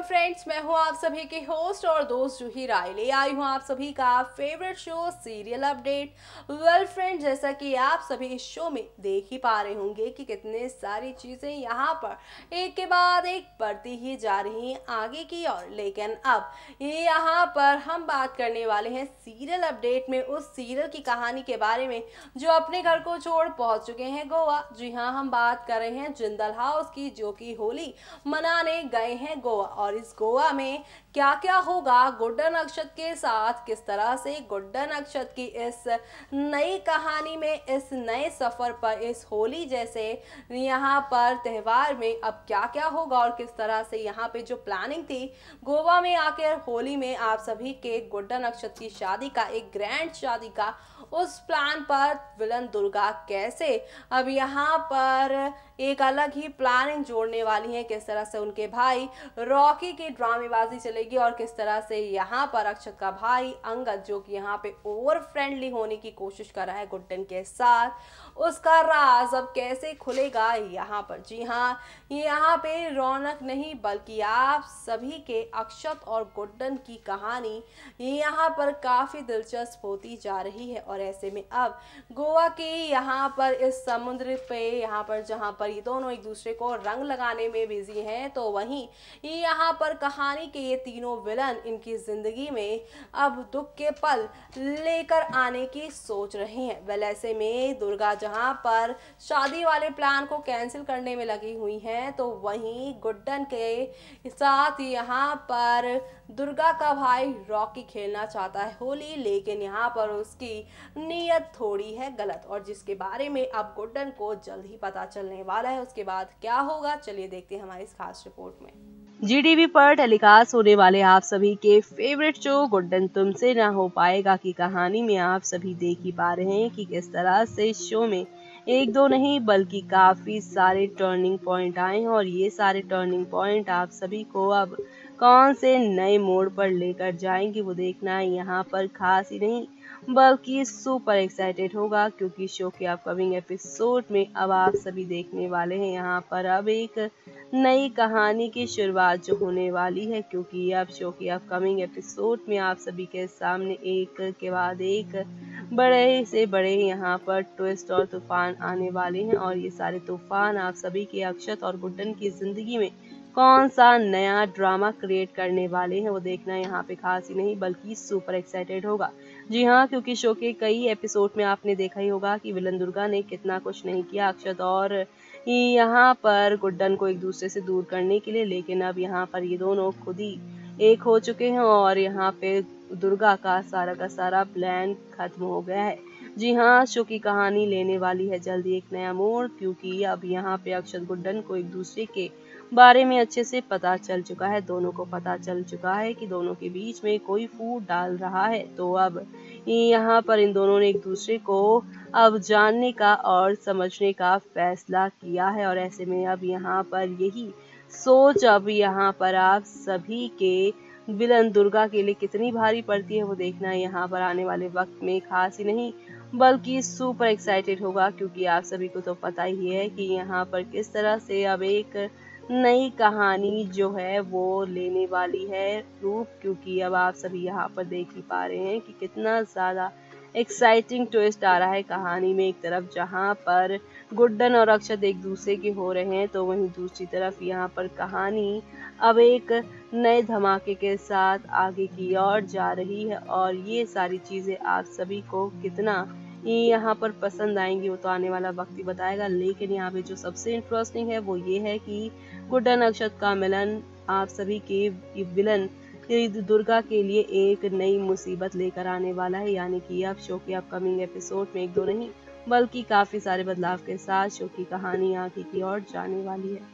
Friends, मैं हूं आप सभी की होस्ट और दोस्त जूही राय। ले आई हूं आप सभी का favourite show serial update. Friends, जैसा कि आप सभी इस शो में देख ही पा रहे होंगे कि कितने सारी चीजें यहाँ पर एक के बाद एक बढ़ती ही जा रही हैं आगे की ओर। लेकिन अब ये यहाँ पर हम बात करने वाले हैं सीरियल अपडेट में उस सीरियल की कहानी के बारे में जो अपने घर को छोड़ पहुंच चुके हैं गोवा। जी हाँ, हम बात कर रहे हैं जिंदल हाउस की, जो कि होली मनाने गए हैं गोवा। और इस गोवा में क्या क्या होगा गुड्डन अक्षत के साथ, किस तरह से गुड्डन अक्षत की इस नई कहानी में, इस नए सफर पर, इस होली जैसे यहाँ पर त्योहार में अब क्या क्या होगा और किस तरह से यहाँ पे जो प्लानिंग थी गोवा में आकर होली में आप सभी के गुड्डन अक्षत की शादी का, एक ग्रैंड शादी का, उस प्लान पर विलन दुर्गा कैसे अब यहाँ पर एक अलग ही प्लानिंग जोड़ने वाली है, किस तरह से उनके भाई रॉकी की ड्रामेबाजी चलेगी और किस तरह से यहाँ पर अक्षत का भाई अंगद, जो कि यहाँ पे ओवर फ्रेंडली होने की कोशिश कर रहा है गुड्डन के साथ, उसका राज अब कैसे खुलेगा यहाँ पर। जी हाँ, यहाँ पे रौनक नहीं बल्कि आप सभी के अक्षत और गुड्डन की कहानी यहाँ पर काफी दिलचस्प होती जा रही है। और ऐसे में अब गोवा के यहाँ पर इस समुद्र पे यहाँ पर जहाँ पर ये दोनों एक दूसरे को रंग लगाने में बिजी हैं, तो वहीं यहाँ पर कहानी के ये तीनों विलन इनकी जिंदगी में अब दुख के पल लेकर आने की सोच रहे हैं। वेल, ऐसे में दुर्गा जहाँ पर शादी वाले प्लान को कैंसिल करने में लगी हुई हैं, तो वहीं गुड्डन के साथ यहाँ पर दुर्गा का भाई रॉकी खेलना चाहता है होली, लेकिन यहाँ पर उसकी नीयत थोड़ी है गलत, और जिसके बारे में अब गुड्डन को जल्द ही पता चलने वाला है। उसके बाद क्या होगा, चलिए देखते हैं हमारी इस खास रिपोर्ट में। GTV पर टेलीकास्ट होने वाले आप सभी के फेवरेट शो गुड्डन तुमसे ना हो पाएगा की कहानी में आप सभी देख ही पा रहे हैं कि किस तरह से इस शो में एक दो नहीं बल्कि काफी सारे टर्निंग पॉइंट आए हैं, और ये सारे टर्निंग पॉइंट आप सभी को अब कौन से नए मोड़ पर लेकर जाएंगे वो देखना यहाँ पर खास ही नहीं बल्कि सुपर एक्साइटेड होगा, क्योंकि शो के अपकमिंग एपिसोड में अब आप सभी देखने वाले हैं यहाँ पर अब एक नई कहानी की शुरुआत जो होने वाली है, क्योंकि अब शो के अपकमिंग एपिसोड में आप सभी के सामने एक के बाद एक बड़े से बड़े यहाँ पर ट्विस्ट और तूफान आने वाले हैं। और ये सारे तूफान आप सभी के अक्षत और गुड्डन की जिंदगी में कौन सा नया ड्रामा क्रिएट करने वाले हैं वो देखना यहाँ पे खास ही नहीं बल्कि सुपर एक्साइटेड होगा। जी हाँ, क्योंकि शो के कई एपिसोड में आपने देखा ही होगा कि विलन दुर्गा ने कितना कुछ नहीं किया अक्षत और यहाँ पर गुड्डन को एक दूसरे से दूर करने के लिए, लेकिन अब यहाँ पर ये दोनों खुद ही एक हो चुके हैं और यहाँ पे दुर्गा का सारा प्लान खत्म हो गया है। जी हाँ, शो की कहानी लेने वाली है जल्दी एक नया मोड़, क्योंकि अब यहाँ पे अक्षत गुड्डन को एक दूसरे के बारे में अच्छे से पता चल चुका है। दोनों को पता चल चुका है कि दोनों के बीच में कोई फूट डाल रहा है, तो अब यहाँ पर इन दोनों ने एक दूसरे को अब जानने का और समझने का फैसला किया है। और ऐसे में अब यहाँ पर यही सोच अब यहाँ पर आप सभी के विलन दुर्गा के लिए कितनी भारी पड़ती है वो देखना यहाँ पर आने वाले वक्त में खास ही नहीं बल्कि सुपर एक्साइटेड होगा, क्योंकि आप सभी को तो पता ही है कि यहाँ पर किस तरह से अब एक नई कहानी जो है वो लेने वाली है रूप, क्योंकि अब आप सभी यहाँ पर देख ही पा रहे हैं कि कितना ज़्यादा एक्साइटिंग ट्विस्ट आ रहा है कहानी में। एक तरफ जहाँ पर गुड्डन और अक्षत एक दूसरे के हो रहे हैं, तो वहीं दूसरी तरफ यहाँ पर कहानी अब एक नए धमाके के साथ आगे की ओर जा रही है। और ये सारी चीज़ें आप सभी को कितना यहाँ पर पसंद आएंगी वो तो आने वाला वक्त ही बताएगा, लेकिन यहाँ पे जो सबसे इंटरेस्टिंग है वो ये है कि गुड्डन अक्षत का मिलन आप सभी के विलन दुर्गा के लिए एक नई मुसीबत लेकर आने वाला है। यानी कि अब शो के अपकमिंग एपिसोड में एक दो नहीं बल्कि काफी सारे बदलाव के साथ शो की कहानी आगे की ओर जाने वाली है।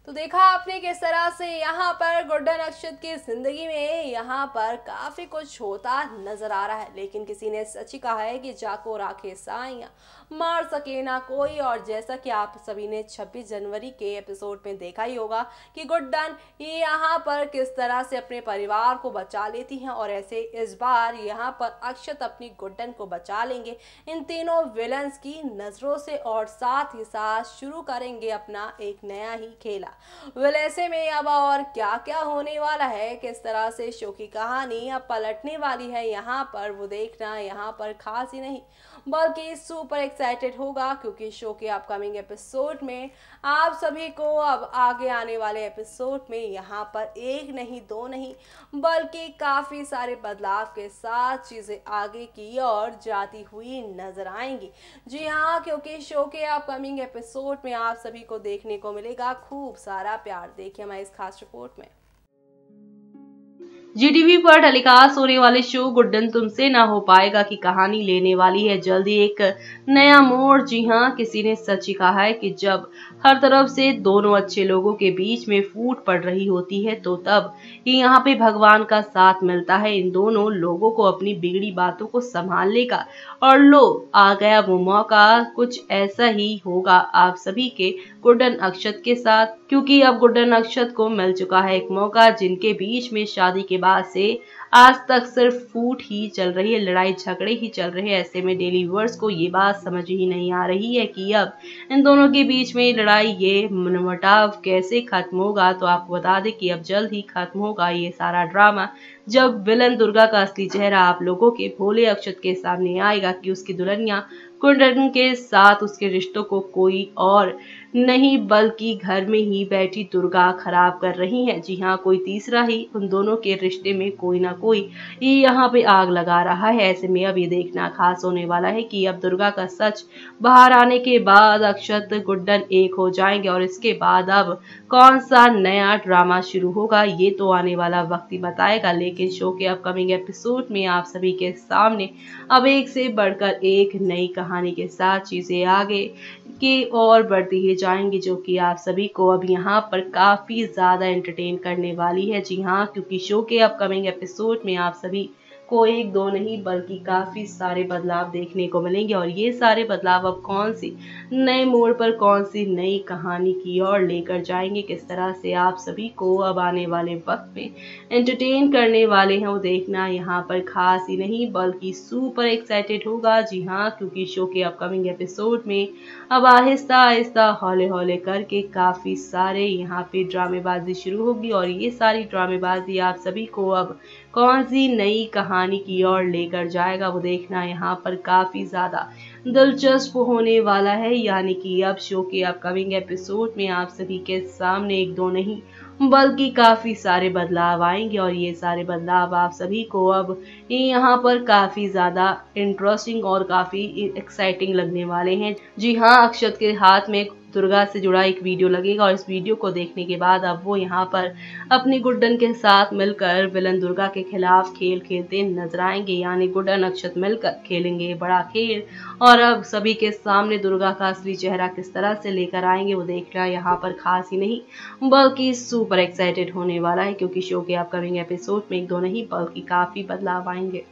तो देखा आपने किस तरह से यहाँ पर गुड्डन अक्षत की जिंदगी में यहाँ पर काफी कुछ होता नजर आ रहा है, लेकिन किसी ने सच ही कहा है कि जाको राखे साइया मार सके ना कोई। और जैसा कि आप सभी ने 26 जनवरी के एपिसोड में देखा ही होगा कि गुड्डन यहाँ पर किस तरह से अपने परिवार को बचा लेती हैं, और ऐसे इस बार यहाँ पर अक्षत अपनी गुड्डन को बचा लेंगे इन तीनों विलन्स की नजरों से, और साथ ही साथ शुरू करेंगे अपना एक नया ही खेला। वेल ऐसे में अब और क्या क्या होने वाला है, किस तरह से शो की कहानी अब पलटने वाली है यहाँ पर, वो देखना यहाँ पर खास ही नहीं बल्कि सुपर एक्साइटेड होगा, क्योंकि शो के अपकमिंग एपिसोड में आप सभी को अब आगे आने वाले एपिसोड में यहाँ पर एक नहीं दो नहीं बल्कि काफ़ी सारे बदलाव के साथ चीज़ें आगे की ओर जाती हुई नजर आएंगी। जी हाँ, क्योंकि शो के अपकमिंग एपिसोड में आप सभी को देखने को मिलेगा खूब सारा प्यार। देखिए हमारी इस खास रिपोर्ट में। जीटीवी पर टेलीकास्ट होने वाले शो गुड्डन तुमसे ना हो पाएगा की कहानी लेने वाली है जल्दी एक नया मोड़। जी हाँ, किसी ने सच ही कहा है कि जब हर तरफ से दोनों अच्छे लोगों के बीच में फूट पड़ रही होती है तो तब ही यहाँ पे भगवान का साथ मिलता है इन दोनों लोगों को अपनी बिगड़ी बातों को संभालने का। और लो आ गया वो मौका, कुछ ऐसा ही होगा आप सभी के गुड्डन अक्षत के साथ, क्योंकि अब गुड्डन अक्षत को मिल चुका है एक मौका जिनके बीच में शादी के बाद से आज तक सिर्फ फूट ही चल रही है, लड़ाई झगड़े ही चल रहे हैं। ऐसे में डेली व्यूअर्स को ये बात समझ ही नहीं आ रही है कि अब इन दोनों के बीच में लड़ाई, ये मनमुटाव कैसे खत्म होगा। तो आपको बता दें कि अब जल्द ही खत्म होगा ये सारा ड्रामा, जब विलन दुर्गा का असली चेहरा आप लोगों के भोले अक्षत के सामने आएगा कि उसकी दुल्हनिया गुड्डन के साथ उसके रिश्तों को कोई और नहीं बल्कि घर में ही बैठी दुर्गा खराब कर रही है। जी हाँ, कोई तीसरा ही उन दोनों के रिश्ते में कोई ना कोई यहाँ पे आग लगा रहा है। ऐसे में अब ये देखना खास होने वाला है कि अब दुर्गा का सच बाहर आने के बाद अक्षत गुड्डन एक हो जाएंगे और इसके बाद अब कौन सा नया ड्रामा शुरू होगा ये तो आने वाला वक्त ही बताएगा। लेकिन शो के अपकमिंग एपिसोड में आप सभी के सामने अब एक से बढ़कर एक नई कहानी के साथ चीजें आगे की ओर बढ़ती ही जाएंगी, जो कि आप सभी को अब यहाँ पर काफी ज्यादा एंटरटेन करने वाली है। जी हाँ, क्योंकि शो के अपकमिंग एपिसोड में आप सभी को एक दो नहीं बल्कि काफी सारे बदलाव देखने को मिलेंगे और ये सारे बदलाव अब कौन सी नए मोड़ पर कौन सी नई कहानी की ओर लेकर जाएंगे, किस तरह से आप सभी को अब आने वाले वक्त में एंटरटेन करने वाले हैं, वो देखना यहाँ पर खास ही नहीं बल्कि सुपर एक्साइटेड होगा। जी हाँ, क्योंकि शो के अपकमिंग एपिसोड में अब आहिस्ता आहिस्ता हौले हौले करके काफी सारे यहाँ पे ड्रामेबाजी शुरू होगी और ये सारी ड्रामेबाजी आप सभी को अब कौन सी नई कहानी की ओर लेकर जाएगा, वो देखना यहाँ पर काफी ज्यादा दिलचस्प होने वाला है। यानी कि अब शो के अपकमिंग एपिसोड में आप सभी के सामने एक दो नहीं बल्कि काफी सारे बदलाव आएंगे और ये सारे बदलाव आप सभी को अब यहाँ पर काफी ज्यादा इंटरेस्टिंग और काफी एक्साइटिंग लगने वाले हैं। जी हाँ, अक्षत के हाथ में दुर्गा से जुड़ा एक वीडियो लगेगा और इस वीडियो को देखने के बाद अब वो यहाँ पर अपनी गुड्डन के साथ मिलकर विलन दुर्गा के खिलाफ खेल खेलते नजर आएंगे। यानी गुड्डन अक्षत मिलकर खेलेंगे बड़ा खेल और अब सभी के सामने दुर्गा का असली चेहरा किस तरह से लेकर आएंगे, वो देखना यहाँ पर खास ही नहीं बल्कि सुपर एक्साइटेड होने वाला है, क्योंकि शो के अपकमिंग एपिसोड में एक दो नहीं बल्कि काफी बदलाव आएंगे।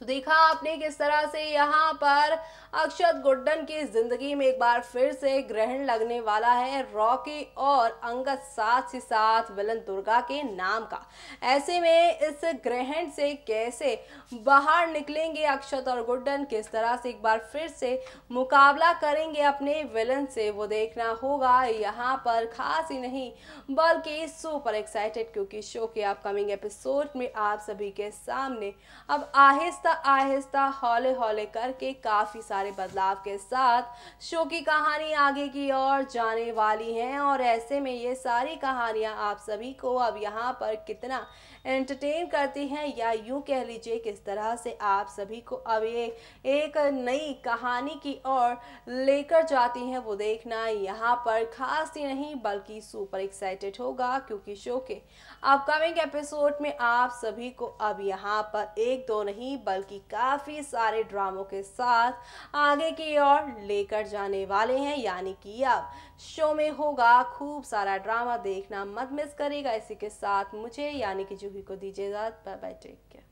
तो देखा आपने किस तरह से यहाँ पर अक्षत गुड्डन की जिंदगी में एक बार फिर से ग्रहण लगने वाला है, रॉकी और अंगद साथ ही साथ विलन दुर्गा के नाम का। ऐसे में इस ग्रहण से कैसे बाहर निकलेंगे अक्षत और गुड्डन, किस तरह से एक बार फिर से मुकाबला करेंगे अपने विलन से, वो देखना होगा यहाँ पर खास ही नहीं बल्कि सुपर एक्साइटेड, क्योंकि शो के अपकमिंग एपिसोड में आप सभी के सामने अब आहिस्ता आहिस्ता हौले हौले करके काफी सारे बदलाव के साथ शो की कहानी आगे की ओर जाने वाली है। और ऐसे में ये सारी कहानियां आप सभी को अब यहाँ पर कितना एंटरटेन करती हैं, या यूं कह लीजिए किस तरह से आप सभी को अब ये एक नई कहानी की ओर लेकर जाती हैं, वो देखना यहाँ पर खास ही नहीं बल्कि सुपर एक्साइटेड होगा, क्योंकि शो के अपकमिंग एपिसोड में आप सभी को अब यहाँ पर एक दो नहीं बल्कि काफी सारे ड्रामों के साथ आगे की ओर लेकर जाने वाले हैं। यानी कि अब शो में होगा खूब सारा ड्रामा, देखना मत मिस करेगा। इसी के साथ मुझे यानी कि जूही को दीजिए इजाजत। Bye bye, take care.